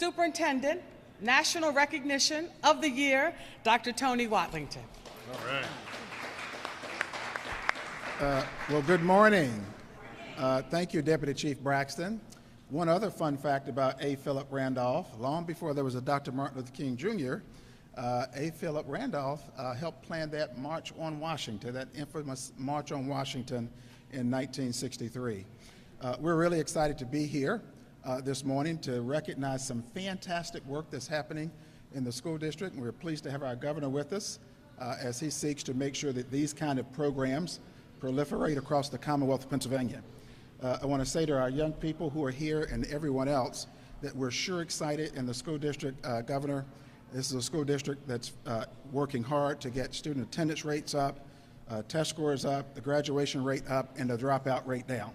Superintendent, National Recognition of the Year, Dr. Tony Watlington. All right. Well, good morning. Thank you, Deputy Chief Braxton. One other fun fact about A. Philip Randolph, long before there was a Dr. Martin Luther King Jr., A. Philip Randolph helped plan that March on Washington, that infamous March on Washington in 1963. We're really excited to be here this morning to recognize some fantastic work that's happening in the school district, and we're pleased to have our governor with us as he seeks to make sure that these kind of programs proliferate across the Commonwealth of Pennsylvania. I want to say to our young people who are here and everyone else that we're sure excited in the school district. Governor, this is a school district that's working hard to get student attendance rates up, test scores up, the graduation rate up, and the dropout rate down.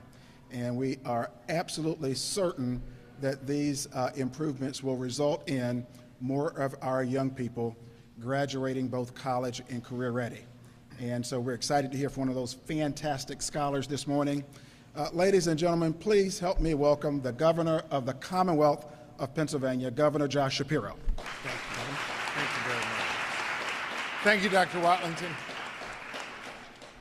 And we are absolutely certain that these improvements will result in more of our young people graduating both college and career ready. And so we're excited to hear from one of those fantastic scholars this morning. Ladies and gentlemen, please help me welcome the Governor of the Commonwealth of Pennsylvania, Governor Josh Shapiro. Thank you, Governor. Thank you very much. Thank you, Dr. Watlington.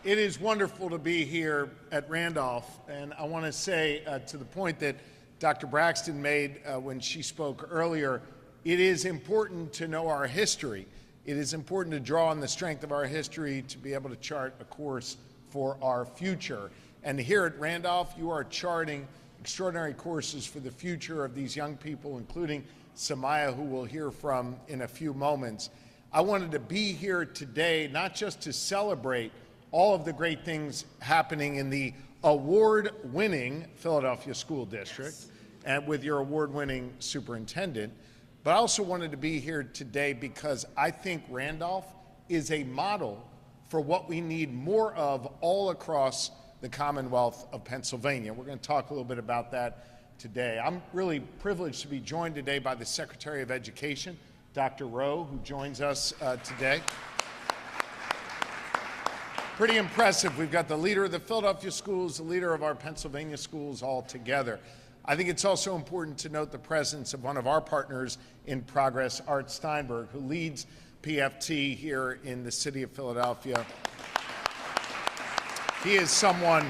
It is wonderful to be here at Randolph, and I want to say to the point that Dr. Braxton made when she spoke earlier, it is important to know our history. It is important to draw on the strength of our history to be able to chart a course for our future. And here at Randolph, you are charting extraordinary courses for the future of these young people, including Samaya, who we'll hear from in a few moments. I wanted to be here today, not just to celebrate all of the great things happening in the award-winning Philadelphia School District and with your award-winning superintendent, but I also wanted to be here today because I think Randolph is a model for what we need more of all across the Commonwealth of Pennsylvania. We're going to talk a little bit about that today. I'm really privileged to be joined today by the Secretary of Education, Dr. Rowe, who joins us today. Pretty impressive. We've got the leader of the Philadelphia schools, the leader of our Pennsylvania schools all together. I think it's also important to note the presence of one of our partners in Progress, Art Steinberg, who leads PFT here in the city of Philadelphia. He is someone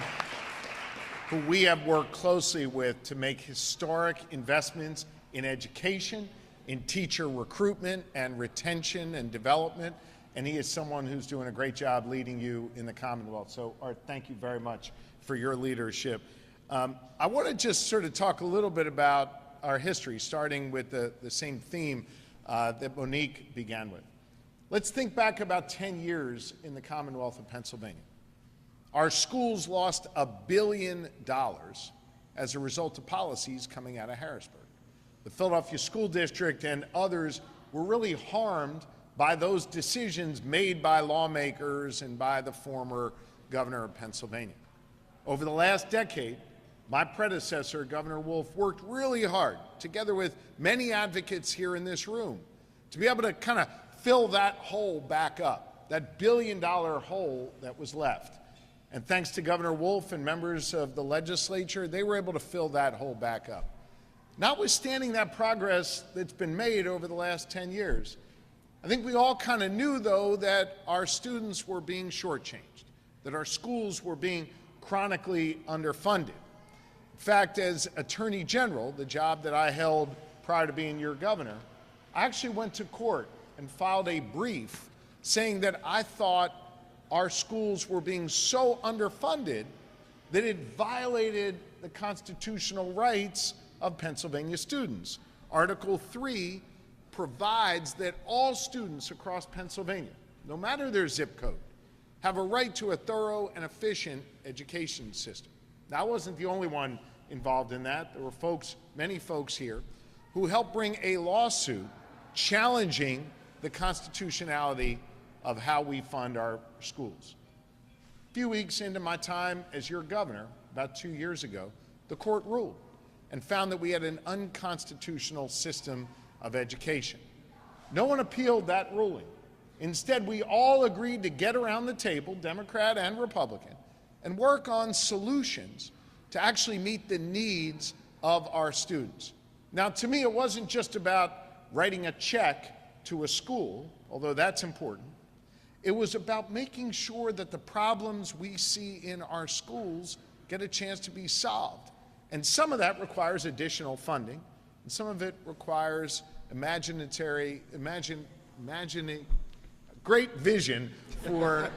who we have worked closely with to make historic investments in education, in teacher recruitment and retention and development, and he is someone who's doing a great job leading you in the Commonwealth. So, Art, thank you very much for your leadership. I want to just sort of talk a little bit about our history, starting with the same theme that Monique began with. Let's think back about 10 years in the Commonwealth of Pennsylvania. Our schools lost $1 billion as a result of policies coming out of Harrisburg. The Philadelphia School District and others were really harmed by those decisions made by lawmakers and by the former governor of Pennsylvania. Over the last decade, my predecessor, Governor Wolf, worked really hard, together with many advocates here in this room, to be able to kind of fill that hole back up, that $1 billion hole that was left. And thanks to Governor Wolf and members of the legislature, they were able to fill that hole back up. Notwithstanding that progress that's been made over the last 10 years, I think we all kind of knew, though, that our students were being shortchanged, that our schools were being chronically underfunded. In fact, as Attorney General, the job that I held prior to being your governor, I actually went to court and filed a brief saying that I thought our schools were being so underfunded that it violated the constitutional rights of Pennsylvania students. Article 3 provides that all students across Pennsylvania, no matter their zip code, have a right to a thorough and efficient education system. Now, I wasn't the only one involved in that. There were many folks here, who helped bring a lawsuit challenging the constitutionality of how we fund our schools. A few weeks into my time as your governor, about 2 years ago, the court ruled and found that we had an unconstitutional system of education. No one appealed that ruling. Instead, we all agreed to get around the table, Democrat and Republican, and work on solutions to actually meet the needs of our students. Now, to me, it wasn't just about writing a check to a school, although that's important. It was about making sure that the problems we see in our schools get a chance to be solved. And some of that requires additional funding, and some of it requires imagining great vision for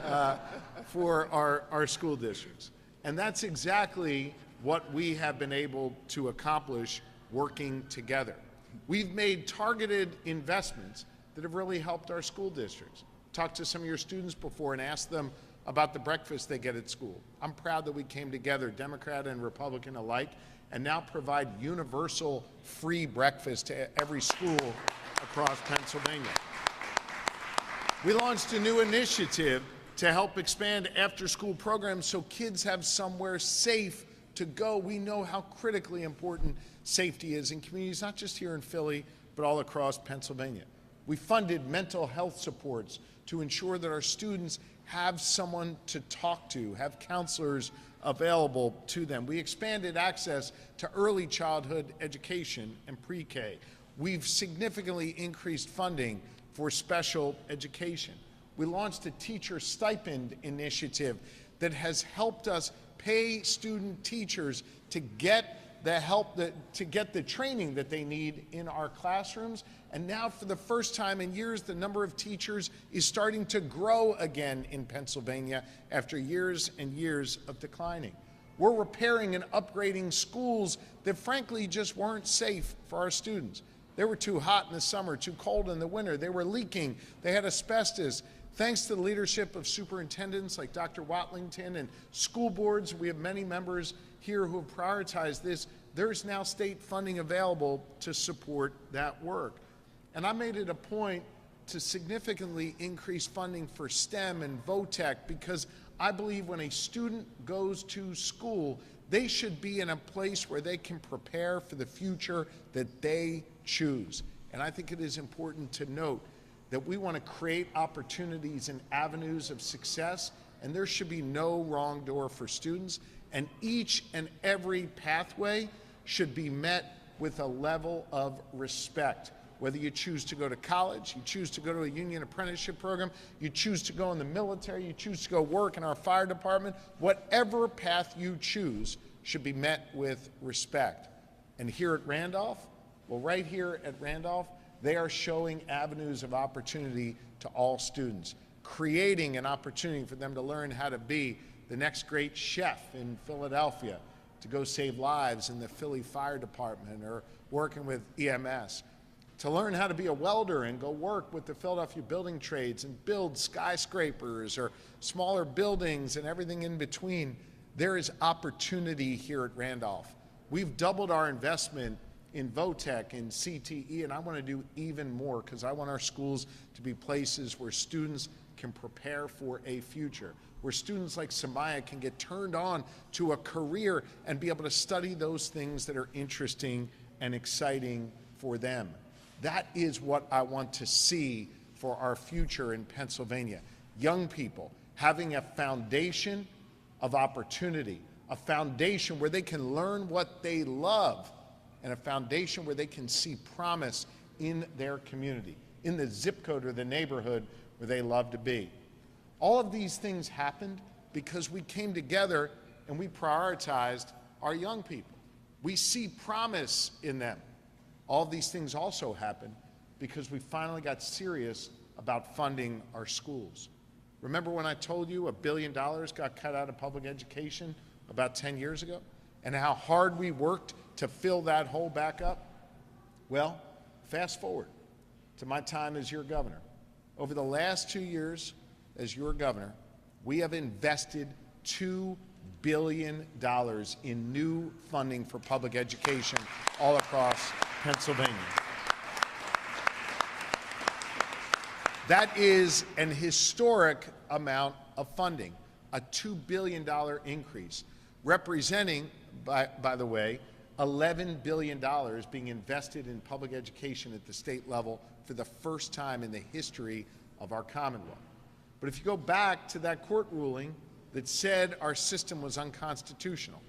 our school districts. And that's exactly what we have been able to accomplish working together. We've made targeted investments that have really helped our school districts. Talked to some of your students before and asked them about the breakfast they get at school. I'm proud that we came together, Democrat and Republican alike, and now provide universal free breakfast to every school across Pennsylvania. We launched a new initiative to help expand after-school programs so kids have somewhere safe to go. We know how critically important safety is in communities, not just here in Philly, but all across Pennsylvania. We funded mental health supports to ensure that our students have someone to talk to, have counselors available to them. We expanded access to early childhood education and pre-K. We've significantly increased funding for special education. We launched a teacher stipend initiative that has helped us pay student teachers to get the help, to get the training that they need in our classrooms. And now, for the first time in years, the number of teachers is starting to grow again in Pennsylvania after years and years of declining. We're repairing and upgrading schools that frankly just weren't safe for our students. They were too hot in the summer, too cold in the winter. They were leaking. They had asbestos. Thanks to the leadership of superintendents like Dr. Watlington and school boards, we have many members here who have prioritized this. There's now state funding available to support that work. And I made it a point to significantly increase funding for STEM and VOTEC because I believe when a student goes to school, they should be in a place where they can prepare for the future that they choose. And I think it is important to note that we want to create opportunities and avenues of success, and there should be no wrong door for students, and each and every pathway should be met with a level of respect. Whether you choose to go to college, you choose to go to a union apprenticeship program, you choose to go in the military, you choose to go work in our fire department, whatever path you choose should be met with respect. And here at Randolph, well, right here at Randolph, they are showing avenues of opportunity to all students, creating an opportunity for them to learn how to be the next great chef in Philadelphia, to go save lives in the Philly Fire Department or working with EMS, to learn how to be a welder and go work with the Philadelphia Building Trades and build skyscrapers or smaller buildings and everything in between. There is opportunity here at Randolph. We've doubled our investment in VOTEC and CTE, and I want to do even more because I want our schools to be places where students can prepare for a future, where students like Samaya can get turned on to a career and be able to study those things that are interesting and exciting for them. That is what I want to see for our future in Pennsylvania. Young people having a foundation of opportunity, a foundation where they can learn what they love, and a foundation where they can see promise in their community, in the zip code or the neighborhood where they love to be. All of these things happened because we came together and we prioritized our young people. We see promise in them. All of these things also happened because we finally got serious about funding our schools. Remember when I told you $1 billion got cut out of public education about 10 years ago? And how hard we worked to fill that hole back up? Well, fast forward to my time as your governor. Over the last 2 years as your governor, we have invested $2 billion in new funding for public education all across Pennsylvania. That is an historic amount of funding, a $2 billion increase, representing, by the way, $11 billion being invested in public education at the state level for the first time in the history of our Commonwealth. But if you go back to that court ruling that said our system was unconstitutional,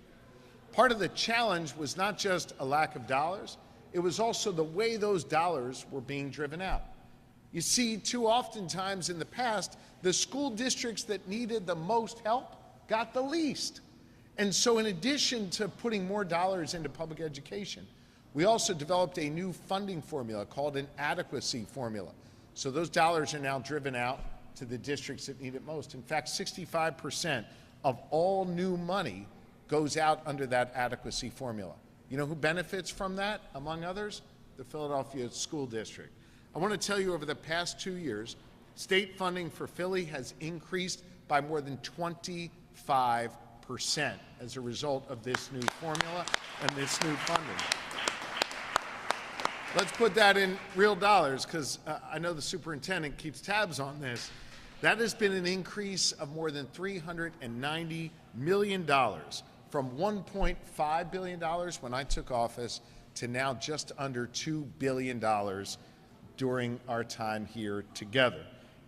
part of the challenge was not just a lack of dollars, it was also the way those dollars were being driven out. You see, too oftentimes in the past, the school districts that needed the most help got the least. And so in addition to putting more dollars into public education, we also developed a new funding formula called an adequacy formula. So those dollars are now driven out to the districts that need it most. In fact, 65% of all new money goes out under that adequacy formula. You know who benefits from that, among others? The Philadelphia School District. I want to tell you, over the past 2 years, state funding for Philly has increased by more than 25% as a result of this new formula and this new funding. Let's put that in real dollars, because I know the superintendent keeps tabs on this. That has been an increase of more than $390 million, from $1.5 billion when I took office to now just under $2 billion during our time here together.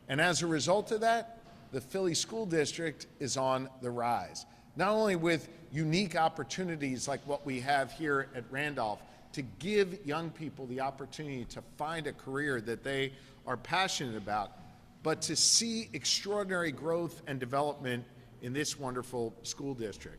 And as a result of that, the Philly School District is on the rise, not only with unique opportunities like what we have here at Randolph to give young people the opportunity to find a career that they are passionate about, but to see extraordinary growth and development in this wonderful school district.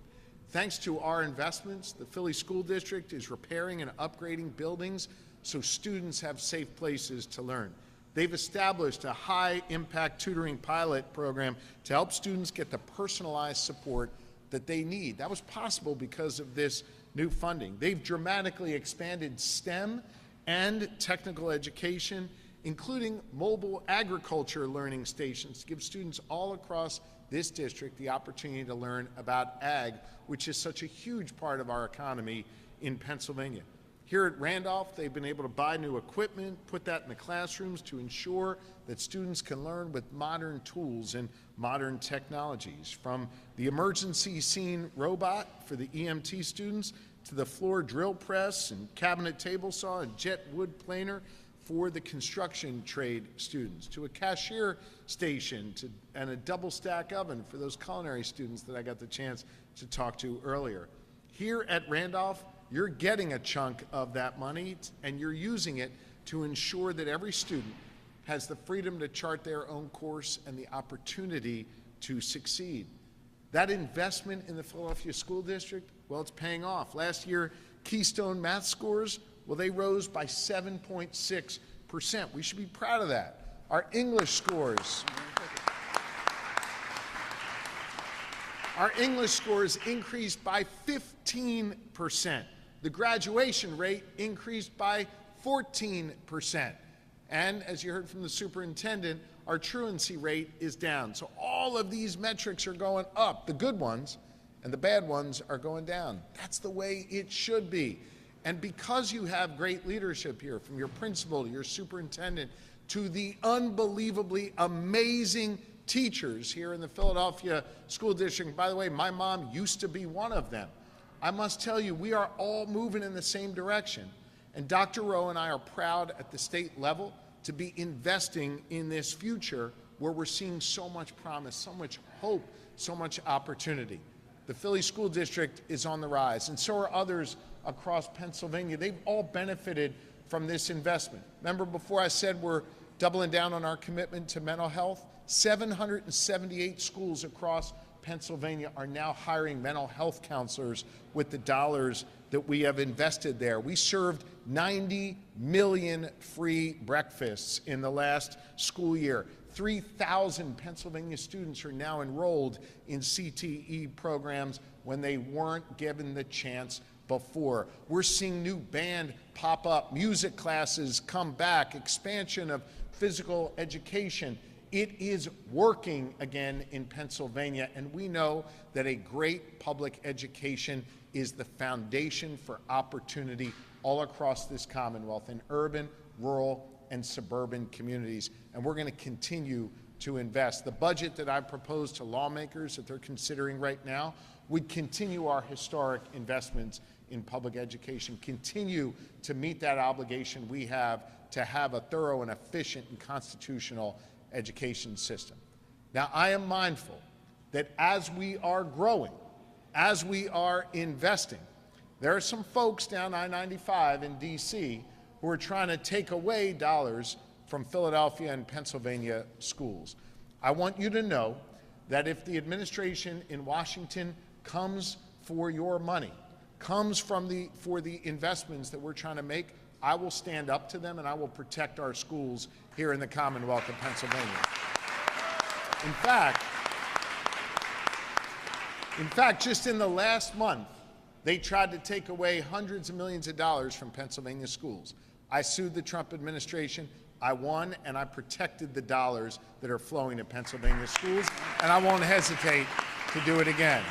Thanks to our investments, the Philly School District is repairing and upgrading buildings so students have safe places to learn. They've established a high-impact tutoring pilot program to help students get the personalized support that they need. That was possible because of this new funding. They've dramatically expanded STEM and technical education, including mobile agriculture learning stations to give students all across this district the opportunity to learn about ag, which is such a huge part of our economy in Pennsylvania. Here at Randolph, they've been able to buy new equipment, put that in the classrooms to ensure that students can learn with modern tools and modern technologies, from the emergency scene robot for the EMT students to the floor drill press and cabinet table saw and jet wood planer for the construction trade students, to a cashier station and a double stack oven for those culinary students that I got the chance to talk to earlier. Here at Randolph, you're getting a chunk of that money and you're using it to ensure that every student has the freedom to chart their own course and the opportunity to succeed. That investment in the Philadelphia School District, well, it's paying off. Last year, Keystone math scores, well, they rose by 7.6%. We should be proud of that. Our English scores, increased by 15%. The graduation rate increased by 14%. And as you heard from the superintendent, our truancy rate is down. So all of these metrics are going up, the good ones, and the bad ones are going down. That's the way it should be. And because you have great leadership here, from your principal to your superintendent to the unbelievably amazing teachers here in the Philadelphia School District, by the way, my mom used to be one of them, I must tell you, we are all moving in the same direction. And Dr. Rowe and I are proud at the state level to be investing in this future where we're seeing so much promise, so much hope, so much opportunity. The Philly School District is on the rise, and so are others across Pennsylvania. They've all benefited from this investment. Remember before I said we're doubling down on our commitment to mental health? 778 schools across Pennsylvania are now hiring mental health counselors with the dollars that we have invested there. We served 90 million free breakfasts in the last school year. 3,000 Pennsylvania students are now enrolled in CTE programs when they weren't given the chance before. We're seeing new band pop up, music classes come back, expansion of physical education. It is working again in Pennsylvania, and we know that a great public education is the foundation for opportunity all across this Commonwealth in urban, rural, and suburban communities, and we're going to continue to invest. The budget that I proposed to lawmakers that they're considering right now would continue our historic investments in public education, continue to meet that obligation we have to have a thorough and efficient and constitutional education system. Now, I am mindful that as we are growing, as we are investing, There are some folks down I-95 in DC who are trying to take away dollars from Philadelphia and Pennsylvania schools. I want you to know that if the administration in Washington comes for your money, comes for the investments that we're trying to make, I will stand up to them and I will protect our schools here in the Commonwealth of Pennsylvania. In fact, just in the last month, they tried to take away hundreds of millions of dollars from Pennsylvania schools. I sued the Trump administration, I won, and I protected the dollars that are flowing to Pennsylvania schools, and I won't hesitate to do it again.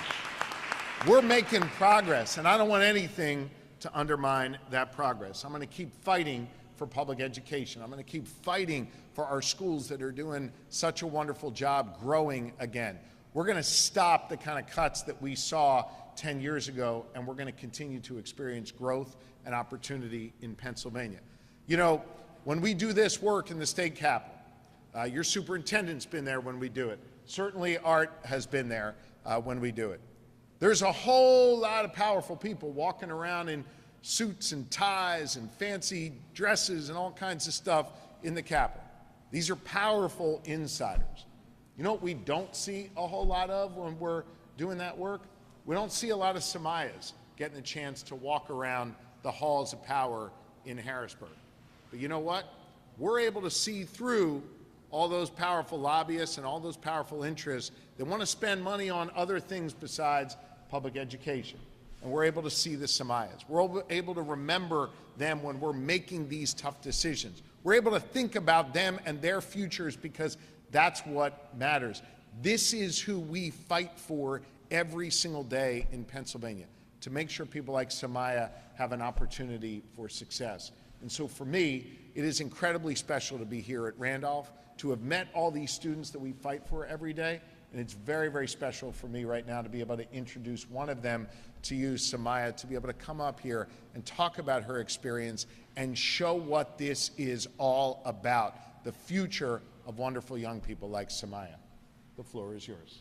We're making progress, and I don't want anything to undermine that progress. I'm going to keep fighting for public education. I'm going to keep fighting for our schools that are doing such a wonderful job growing again. We're going to stop the kind of cuts that we saw 10 years ago, and we're going to continue to experience growth and opportunity in Pennsylvania. You know, when we do this work in the state capitol, your superintendent's been there when we do it. Certainly Art has been there when we do it. There's a whole lot of powerful people walking around in suits and ties and fancy dresses and all kinds of stuff in the Capitol. These are powerful insiders. You know what we don't see a whole lot of when we're doing that work? We don't see a lot of Samayas getting a chance to walk around the halls of power in Harrisburg. But you know what? We're able to see through all those powerful lobbyists and all those powerful interests that want to spend money on other things besides public education. And we're able to see the Samayas. We're able to remember them when we're making these tough decisions. We're able to think about them and their futures because that's what matters. This is who we fight for every single day in Pennsylvania, to make sure people like Samaya have an opportunity for success. And so for me, it is incredibly special to be here at Randolph, to have met all these students that we fight for every day. And it's very, very special for me right now to be able to introduce one of them to you, Samaya, to be able to come up here and talk about her experience and show what this is all about, the future of wonderful young people like Samaya. The floor is yours.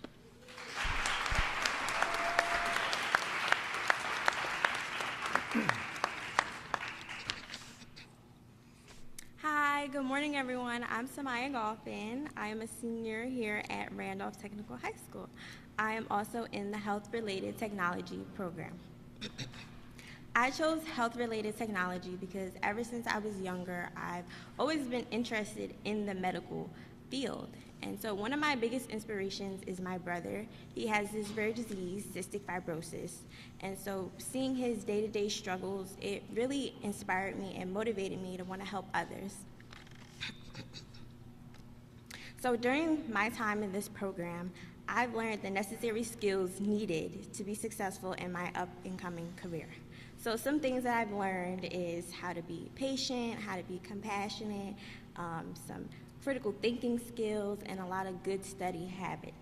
Hi, good morning, everyone. I'm Samaya Golphin. I am a senior here at Randolph Technical High School. I am also in the Health-Related Technology program. I chose health-related technology because ever since I was younger, I've always been interested in the medical field. And so one of my biggest inspirations is my brother. He has this rare disease, cystic fibrosis. And so seeing his day-to-day struggles, it really inspired me and motivated me to want to help others. So during my time in this program, I've learned the necessary skills needed to be successful in my up-and-coming career. So some things that I've learned is how to be patient, how to be compassionate, some critical thinking skills, and a lot of good study habits.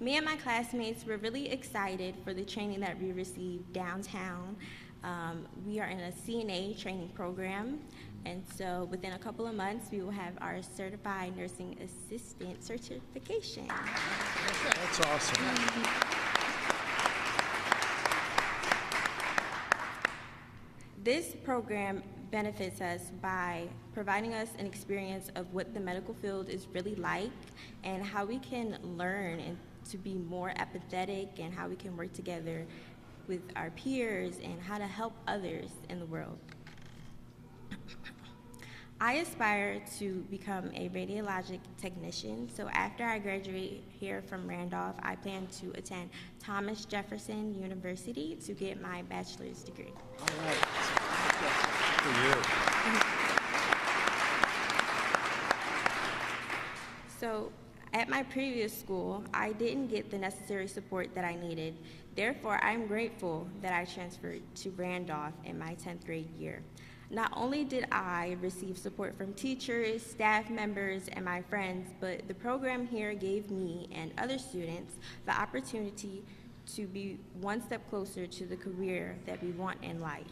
Me and my classmates were really excited for the training that we received downtown. We are in a CNA training program, and so within a couple of months, we will have our Certified Nursing Assistant certification. That's awesome. This program benefits us by providing us an experience of what the medical field is really like and how we can learn and to be more empathetic and how we can work together with our peers and how to help others in the world. I aspire to become a radiologic technician, so after I graduate here from Randolph, I plan to attend Thomas Jefferson University to get my bachelor's degree. All right. For you. So at my previous school, I didn't get the necessary support that I needed. Therefore, I'm grateful that I transferred to Randolph in my 10th grade year. Not only did I receive support from teachers, staff members, and my friends, but the program here gave me and other students the opportunity to be one step closer to the career that we want in life.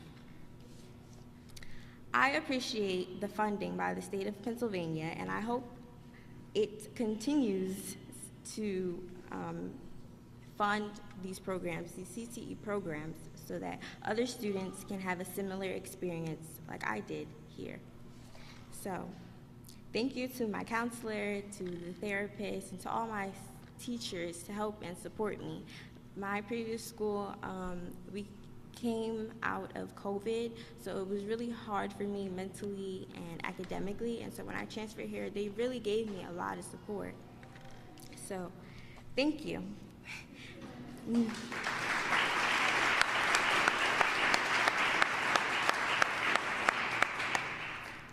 I appreciate the funding by the state of Pennsylvania, and I hope it continues to fund these programs, these CTE programs, so that other students can have a similar experience like I did here. So, thank you to my counselor, to the therapist, and to all my teachers to help and support me. My previous school, we came out of COVID, so it was really hard for me mentally and academically, and so when I transferred here, they really gave me a lot of support. So, thank you.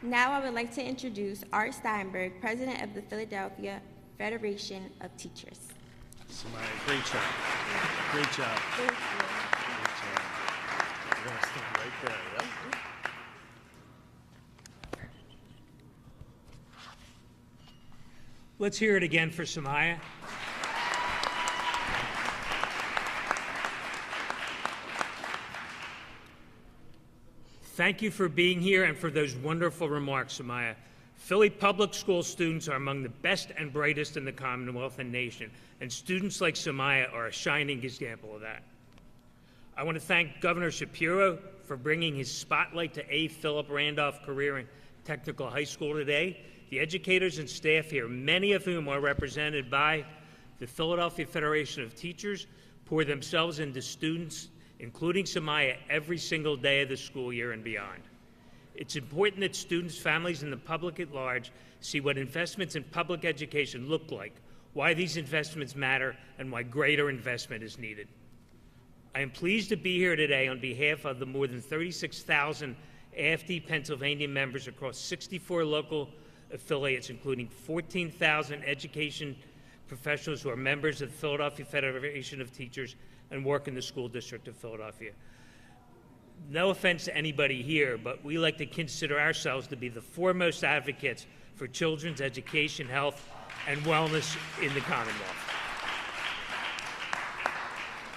Now I would like to introduce Art Steinberg, President of the Philadelphia Federation of Teachers. Samaya, great job. Great job. Thank you. Great job. You're going to stand right there, yep. Let's hear it again for Samaya. Thank you for being here and for those wonderful remarks, Samaya. Philly public school students are among the best and brightest in the Commonwealth and nation, and students like Samaya are a shining example of that. I want to thank Governor Shapiro for bringing his spotlight to A. Philip Randolph Career and Technical High School today. The educators and staff here, many of whom are represented by the Philadelphia Federation of Teachers, pour themselves into students, including Samaya, every single day of the school year and beyond. It's important that students, families, and the public at large see what investments in public education look like, why these investments matter, and why greater investment is needed. I am pleased to be here today on behalf of the more than 36,000 AFD Pennsylvania members across 64 local affiliates, including 14,000 education professionals who are members of the Philadelphia Federation of Teachers and work in the School District of Philadelphia. No offense to anybody here, but we like to consider ourselves to be the foremost advocates for children's education, health, and wellness in the Commonwealth.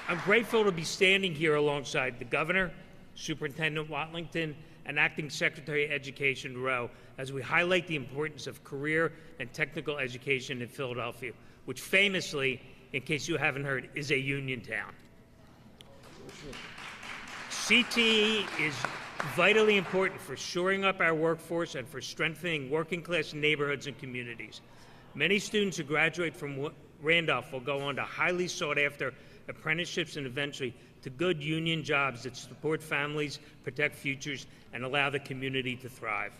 I'm grateful to be standing here alongside the Governor, Superintendent Watlington, and Acting Secretary of Education Rowe as we highlight the importance of career and technical education in Philadelphia, which famously, in case you haven't heard, is a union town. CTE is vitally important for shoring up our workforce and for strengthening working-class neighborhoods and communities. Many students who graduate from Randolph will go on to highly sought-after apprenticeships and eventually to good union jobs that support families, protect futures, and allow the community to thrive.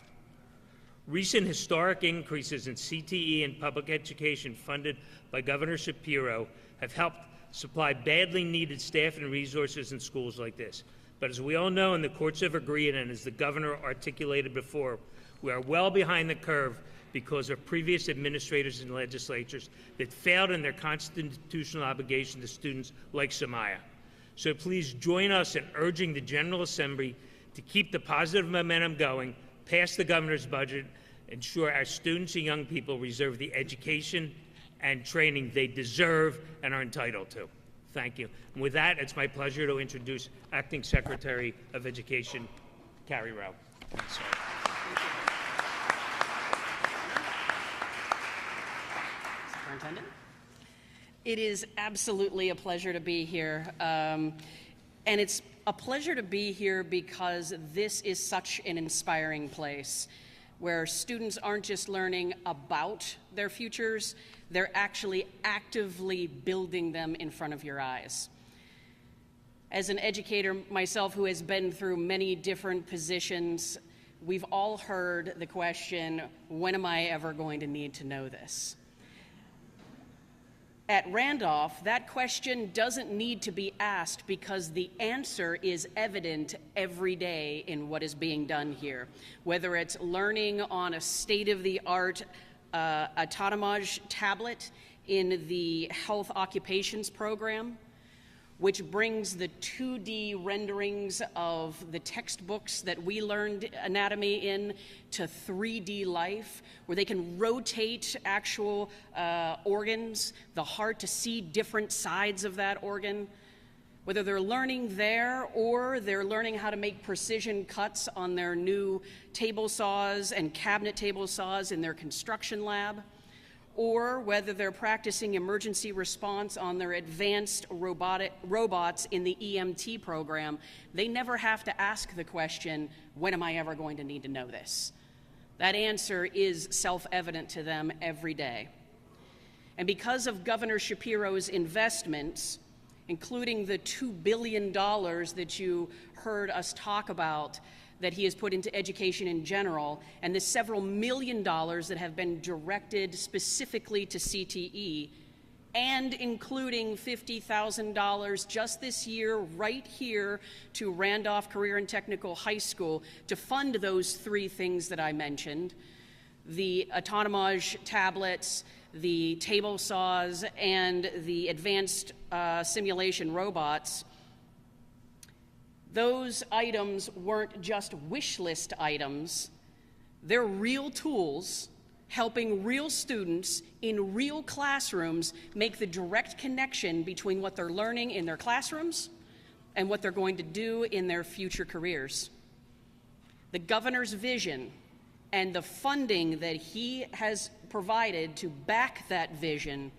Recent historic increases in CTE and public education funded by Governor Shapiro have helped supply badly needed staff and resources in schools like this. But as we all know, and the courts have agreed, and as the Governor articulated before, we are well behind the curve because of previous administrators and legislatures that failed in their constitutional obligation to students like Samaya. So please join us in urging the General Assembly to keep the positive momentum going, pass the Governor's budget, ensure our students and young people receive the education and training they deserve and are entitled to. Thank you. And with that, it's my pleasure to introduce Acting Secretary of Education, Carrie Rowe. Superintendent? It is absolutely a pleasure to be here. And it's a pleasure to be here because this is such an inspiring place where students aren't just learning about their futures, they're actually actively building them in front of your eyes. As an educator myself who has been through many different positions, we've all heard the question, when am I ever going to need to know this? At Randolph, that question doesn't need to be asked because the answer is evident every day in what is being done here. Whether it's learning on a state-of-the-art autonomous tablet in the health occupations program, which brings the 2D renderings of the textbooks that we learned anatomy in to 3D life, where they can rotate actual organs, the heart, to see different sides of that organ. Whether they're learning there or they're learning how to make precision cuts on their new table saws and cabinet table saws in their construction lab, or whether they're practicing emergency response on their advanced robots in the EMT program, they never have to ask the question, when am I ever going to need to know this? That answer is self-evident to them every day. And because of Governor Shapiro's investments, including the $2 billion that you heard us talk about that he has put into education in general, and the several million dollars that have been directed specifically to CTE, and including $50,000 just this year right here to Randolph Career and Technical High School to fund those three things that I mentioned, the Autonomage tablets, the table saws, and the advanced simulation robots. Those items weren't just wish list items. They're real tools helping real students in real classrooms make the direct connection between what they're learning in their classrooms and what they're going to do in their future careers. The governor's vision and the funding that he has provided to back that vision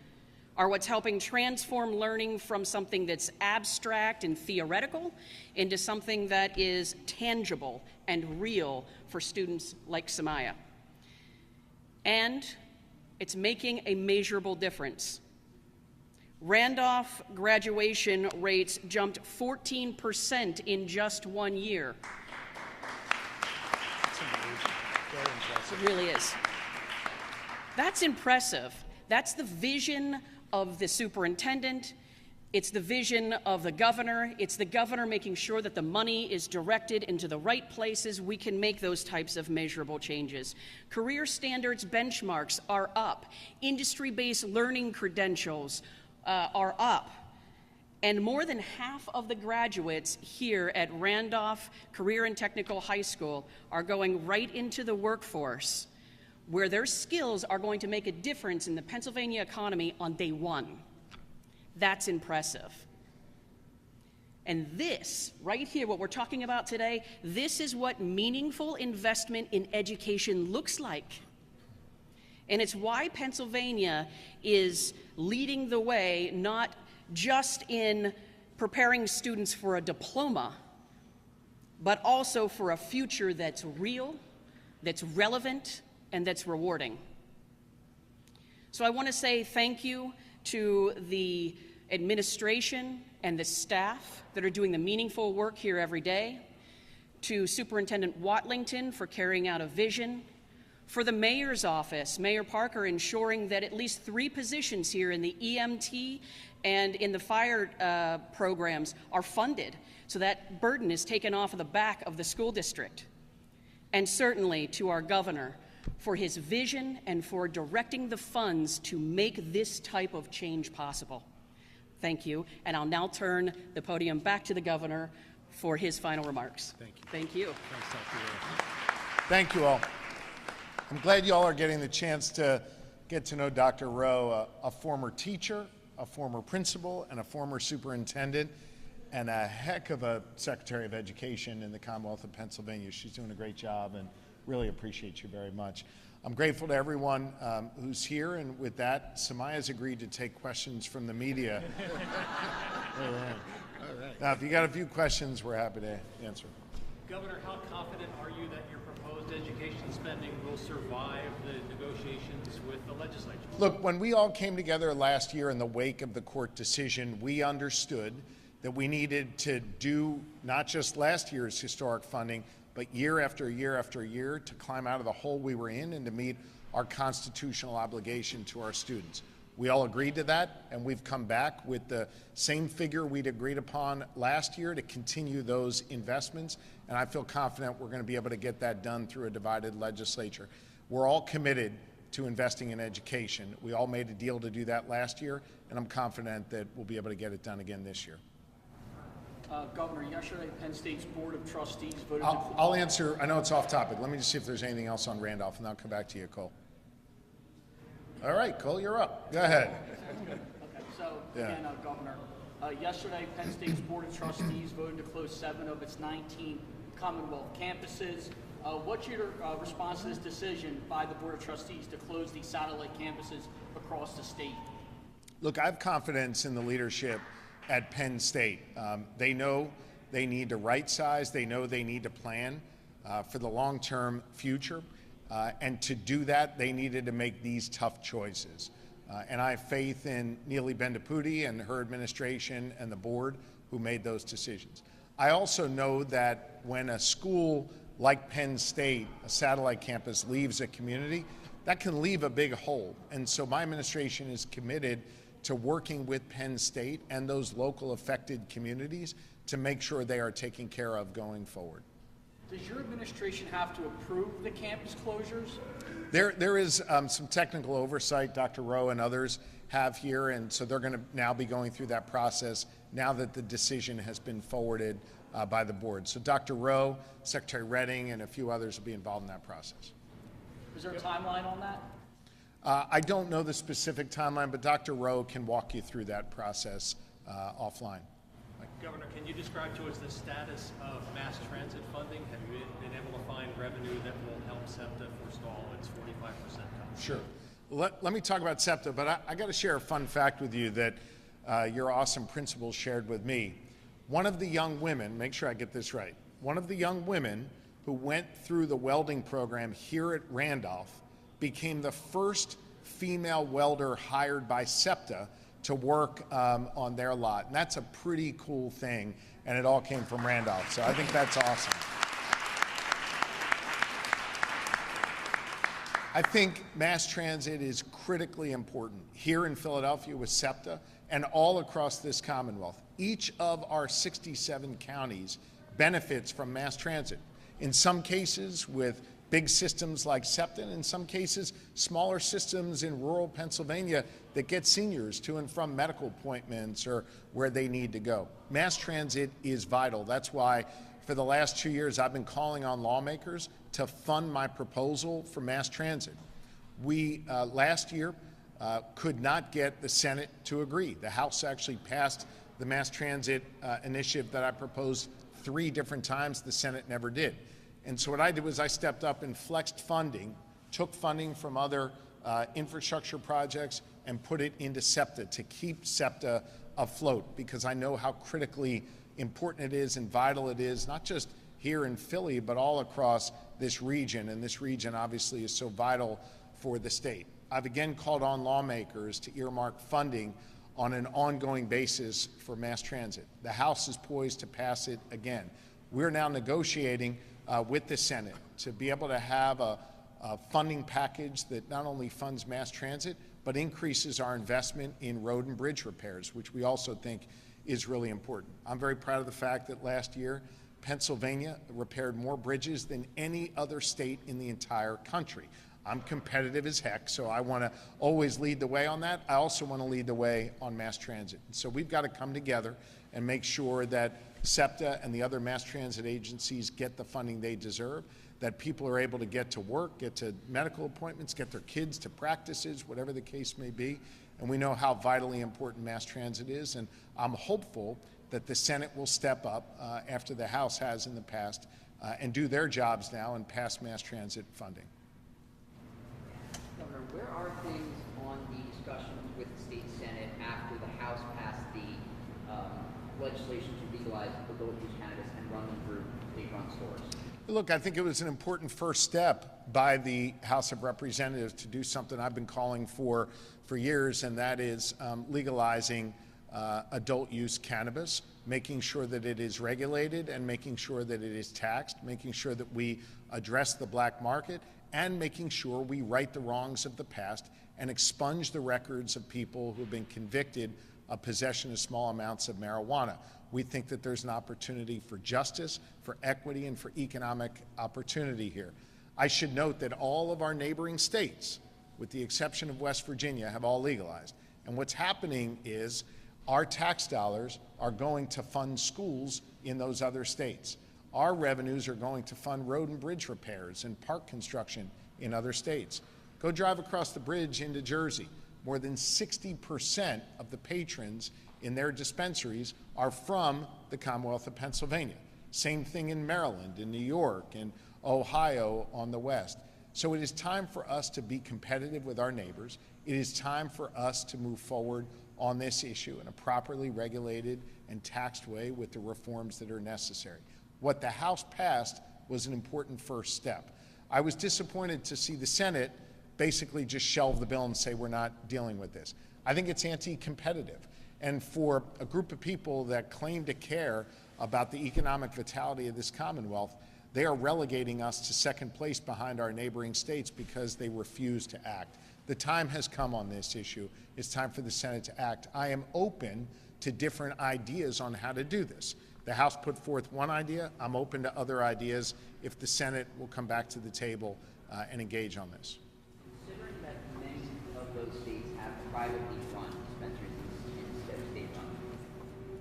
are what's helping transform learning from something that's abstract and theoretical into something that is tangible and real for students like Samaya. And it's making a measurable difference. Randolph graduation rates jumped 14% in just 1 year. That's amazing. Very impressive. It really is. That's impressive. That's the vision of the superintendent. It's the vision of the governor. It's the governor making sure that the money is directed into the right places. We can make those types of measurable changes. Career standards benchmarks are up. Industry-based learning credentials are up. And more than half of the graduates here at Randolph Career and Technical High School are going right into the workforce, where their skills are going to make a difference in the Pennsylvania economy on day one. That's impressive. And this, right here, what we're talking about today, this is what meaningful investment in education looks like. And it's why Pennsylvania is leading the way, not just in preparing students for a diploma, but also for a future that's real, that's relevant, and that's rewarding. So I want to say thank you to the administration and the staff that are doing the meaningful work here every day, to Superintendent Watlington for carrying out a vision, for the mayor's office, Mayor Parker, ensuring that at least 3 positions here in the EMT and in the fire programs are funded, so that burden is taken off of the back of the school district. And certainly to our governor for his vision and for directing the funds to make this type of change possible. Thank you, and I'll now turn the podium back to the governor for his final remarks. Thank you. Thank you. Thanks, Dr. Rowe. Thank you all. I'm glad you all are getting the chance to get to know Dr. Rowe, a former teacher, a former principal, and a former superintendent, and a heck of a Secretary of Education in the Commonwealth of Pennsylvania. She's doing a great job, and really appreciate you very much. I'm grateful to everyone who's here, and with that, Samaya's agreed to take questions from the media. All right. Now, if you got a few questions, we're happy to answer. Governor, how confident are you that your proposed education spending will survive the negotiations with the legislature? Look, when we all came together last year in the wake of the court decision, we understood that we needed to do not just last year's historic funding, but year after year after year to climb out of the hole we were in and to meet our constitutional obligation to our students. We all agreed to that, and we've come back with the same figure we'd agreed upon last year to continue those investments, and I feel confident we're going to be able to get that done through a divided legislature. We're all committed to investing in education. We all made a deal to do that last year, and I'm confident that we'll be able to get it done again this year. Governor, yesterday Penn State's Board of Trustees voted I'll answer. I know it's off topic. Let me just see if there's anything else on Randolph, and I'll come back to you, Cole. All right, Cole, you're up. Go ahead. Okay, so, again, Governor, yesterday Penn State's Board of Trustees voted to close 7 of its 19 Commonwealth campuses. What's your response to this decision by the Board of Trustees to close these satellite campuses across the state? Look, I have confidence in the leadership at Penn State. They know they need to right size. They know they need to plan for the long-term future. And to do that, they needed to make these tough choices. And I have faith in Neeli Bendapudi and her administration and the board who made those decisions. I also know that when a school like Penn State, a satellite campus, leaves a community, that can leave a big hole. And so my administration is committed to working with Penn State and those local affected communities to make sure they are taken care of going forward. Does your administration have to approve the campus closures? There is some technical oversight Dr. Rowe and others have here, and so they're going to now be going through that process now that the decision has been forwarded by the board. So Dr. Rowe, Secretary Redding, and a few others will be involved in that process. Is there a timeline on that? I don't know the specific timeline, but Dr. Rowe can walk you through that process offline. Governor, can you describe to us the status of mass transit funding? Have you been able to find revenue that will help SEPTA forestall its 45% cut? Sure. Let me talk about SEPTA, but I got to share a fun fact with you that your awesome principal shared with me. One of the young women, make sure I get this right, one of the young women who went through the welding program here at Randolph became the first female welder hired by SEPTA to work on their lot. And that's a pretty cool thing, and it all came from Randolph. So I think that's awesome. I think mass transit is critically important here in Philadelphia with SEPTA and all across this Commonwealth. Each of our 67 counties benefits from mass transit. In some cases with big systems like SEPTA, and in some cases smaller systems in rural Pennsylvania that get seniors to and from medical appointments or where they need to go. Mass transit is vital. That's why for the last 2 years I've been calling on lawmakers to fund my proposal for mass transit. We last year could not get the Senate to agree. The House actually passed the mass transit initiative that I proposed 3 different times. The Senate never did. And so what I did was I stepped up and flexed funding, took funding from other infrastructure projects and put it into SEPTA to keep SEPTA afloat, because I know how critically important it is and vital it is, not just here in Philly, but all across this region. And this region obviously is so vital for the state. I've again called on lawmakers to earmark funding on an ongoing basis for mass transit. The House is poised to pass it again. We're now negotiating with the Senate to be able to have a funding package that not only funds mass transit, but increases our investment in road and bridge repairs, which we also think is really important. I'm very proud of the fact that last year, Pennsylvania repaired more bridges than any other state in the entire country. I'm competitive as heck, so I want to always lead the way on that. I also want to lead the way on mass transit. So we've got to come together and make sure that SEPTA and the other mass transit agencies get the funding they deserve, that people are able to get to work, get to medical appointments, get their kids to practices, whatever the case may be. And we know how vitally important mass transit is, and I'm hopeful that the Senate will step up after the House has in the past and do their jobs now and pass mass transit funding. Governor, where are things on the discussions with the state Senate after the House passed the legislation to legalize adult use cannabis and run them through state-run stores? Look, I think it was an important first step by the House of Representatives to do something I've been calling for years, and that is legalizing adult use cannabis, making sure that it is regulated and making sure that it is taxed, making sure that we address the black market, and making sure we right the wrongs of the past and expunge the records of people who have been convicted of possession of small amounts of marijuana. We think that there's an opportunity for justice, for equity, and for economic opportunity here. I should note that all of our neighboring states, with the exception of West Virginia, have all legalized. And what's happening is our tax dollars are going to fund schools in those other states. Our revenues are going to fund road and bridge repairs and park construction in other states. Go drive across the bridge into Jersey. More than 60% of the patrons in their dispensaries are from the Commonwealth of Pennsylvania. Same thing in Maryland, in New York, and Ohio on the west. So it is time for us to be competitive with our neighbors. It is time for us to move forward on this issue in a properly regulated and taxed way with the reforms that are necessary. What the House passed was an important first step. I was disappointed to see the Senate basically just shelve the bill and say we're not dealing with this. I think it's anti-competitive. And for a group of people that claim to care about the economic vitality of this Commonwealth, they are relegating us to second place behind our neighboring states because they refuse to act. The time has come on this issue. It's time for the Senate to act. I am open to different ideas on how to do this. The House put forth one idea. I'm open to other ideas if the Senate will come back to the table and engage on this. Considering that many of those states have privately run dispensaries instead of state-run,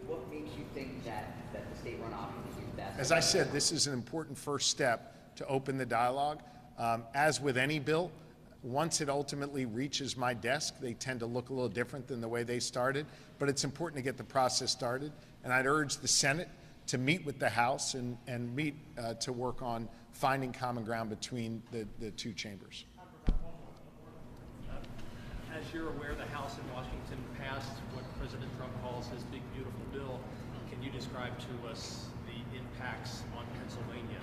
what makes you think that the state-run option is best? As I said, this is an important first step to open the dialogue. As with any bill, once it ultimately reaches my desk, they tend to look a little different than the way they started, but it's important to get the process started, and I'd urge the Senate to meet with the House and meet to work on finding common ground between the two chambers. As you're aware, the House in Washington passed what President Trump calls his big, beautiful bill. Can you describe to us the impacts on Pennsylvania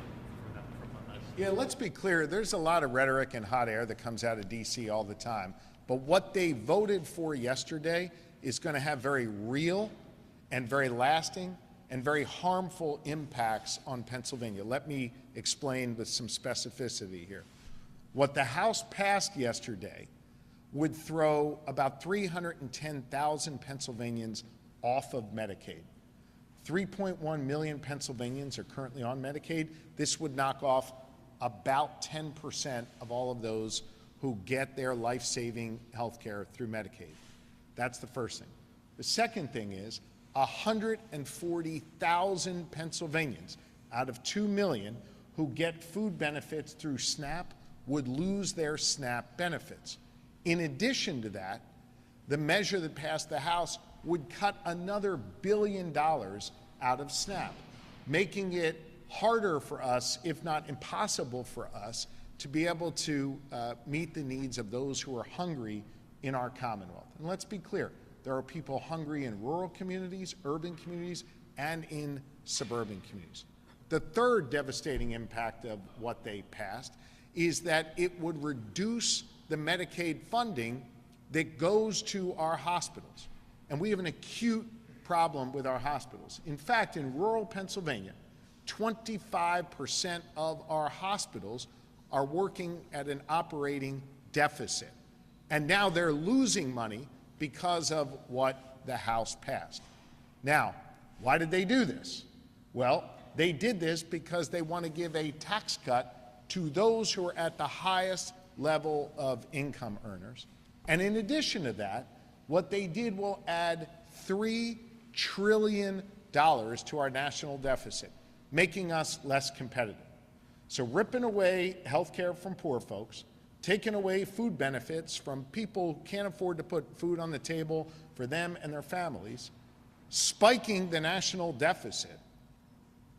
from us? Yeah, let's be clear. There's a lot of rhetoric and hot air that comes out of D.C. all the time. But what they voted for yesterday is going to have very real and very lasting and very harmful impacts on Pennsylvania. Let me explain with some specificity here. What the House passed yesterday would throw about 310,000 Pennsylvanians off of Medicaid. 3.1 million Pennsylvanians are currently on Medicaid. This would knock off about 10% of all of those who get their life-saving health care through Medicaid. That's the first thing. The second thing is 140,000 Pennsylvanians out of 2 million who get food benefits through SNAP would lose their SNAP benefits. In addition to that, the measure that passed the House would cut another $1 billion out of SNAP, making it harder for us, if not impossible for us, to be able to meet the needs of those who are hungry in our Commonwealth. And let's be clear, there are people hungry in rural communities, urban communities, and in suburban communities. The third devastating impact of what they passed is that it would reduce the Medicaid funding that goes to our hospitals. And we have an acute problem with our hospitals. In fact, in rural Pennsylvania, 25% of our hospitals are working at an operating deficit. And now they're losing money because of what the House passed. Now, why did they do this? Well, they did this because they want to give a tax cut to those who are at the highest level of income earners. And in addition to that, what they did will add $3 trillion to our national deficit, making us less competitive. So ripping away health care from poor folks, taking away food benefits from people who can't afford to put food on the table for them and their families, spiking the national deficit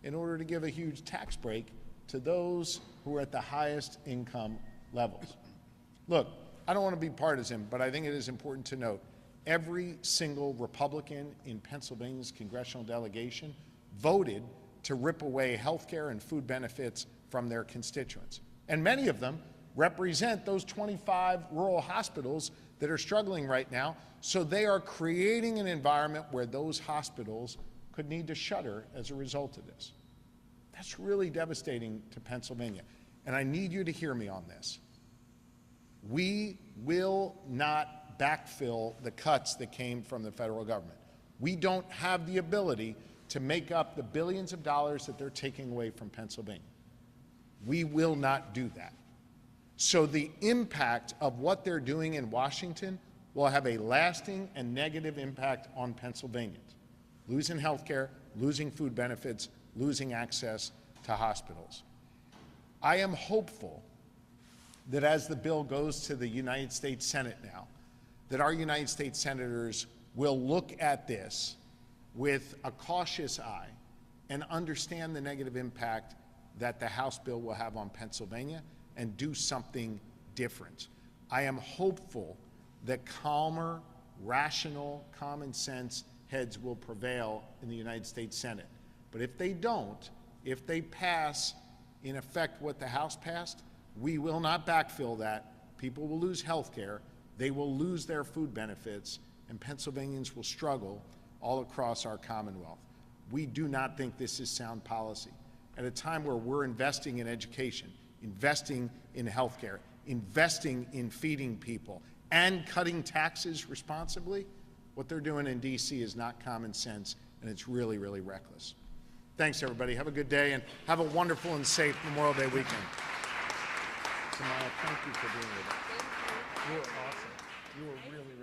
in order to give a huge tax break to those who are at the highest income levels. Look, I don't want to be partisan, but I think it is important to note every single Republican in Pennsylvania's congressional delegation voted to rip away health care and food benefits from their constituents. And many of them represent those 25 rural hospitals that are struggling right now, so they are creating an environment where those hospitals could need to shutter as a result of this. That's really devastating to Pennsylvania, and I need you to hear me on this. We will not backfill the cuts that came from the federal government. We don't have the ability to make up the billions of dollars that they're taking away from Pennsylvania. We will not do that. So the impact of what they're doing in Washington will have a lasting and negative impact on Pennsylvanians. Losing health care, losing food benefits, losing access to hospitals. I am hopeful that as the bill goes to the United States Senate now, that our United States senators will look at this with a cautious eye and understand the negative impact that the House bill will have on Pennsylvania and do something different. I am hopeful that calmer, rational, common sense heads will prevail in the United States Senate. But if they don't, if they pass, in effect, what the House passed, we will not backfill that. People will lose health care, they will lose their food benefits, and Pennsylvanians will struggle all across our Commonwealth. We do not think this is sound policy. At a time where we're investing in education, investing in health care, investing in feeding people, and cutting taxes responsibly, what they're doing in D.C. is not common sense, and it's really, really reckless. Thanks, everybody. Have a good day, and have a wonderful and safe Memorial Day weekend. Samaya, thank you for being with us. You were awesome. You were really, really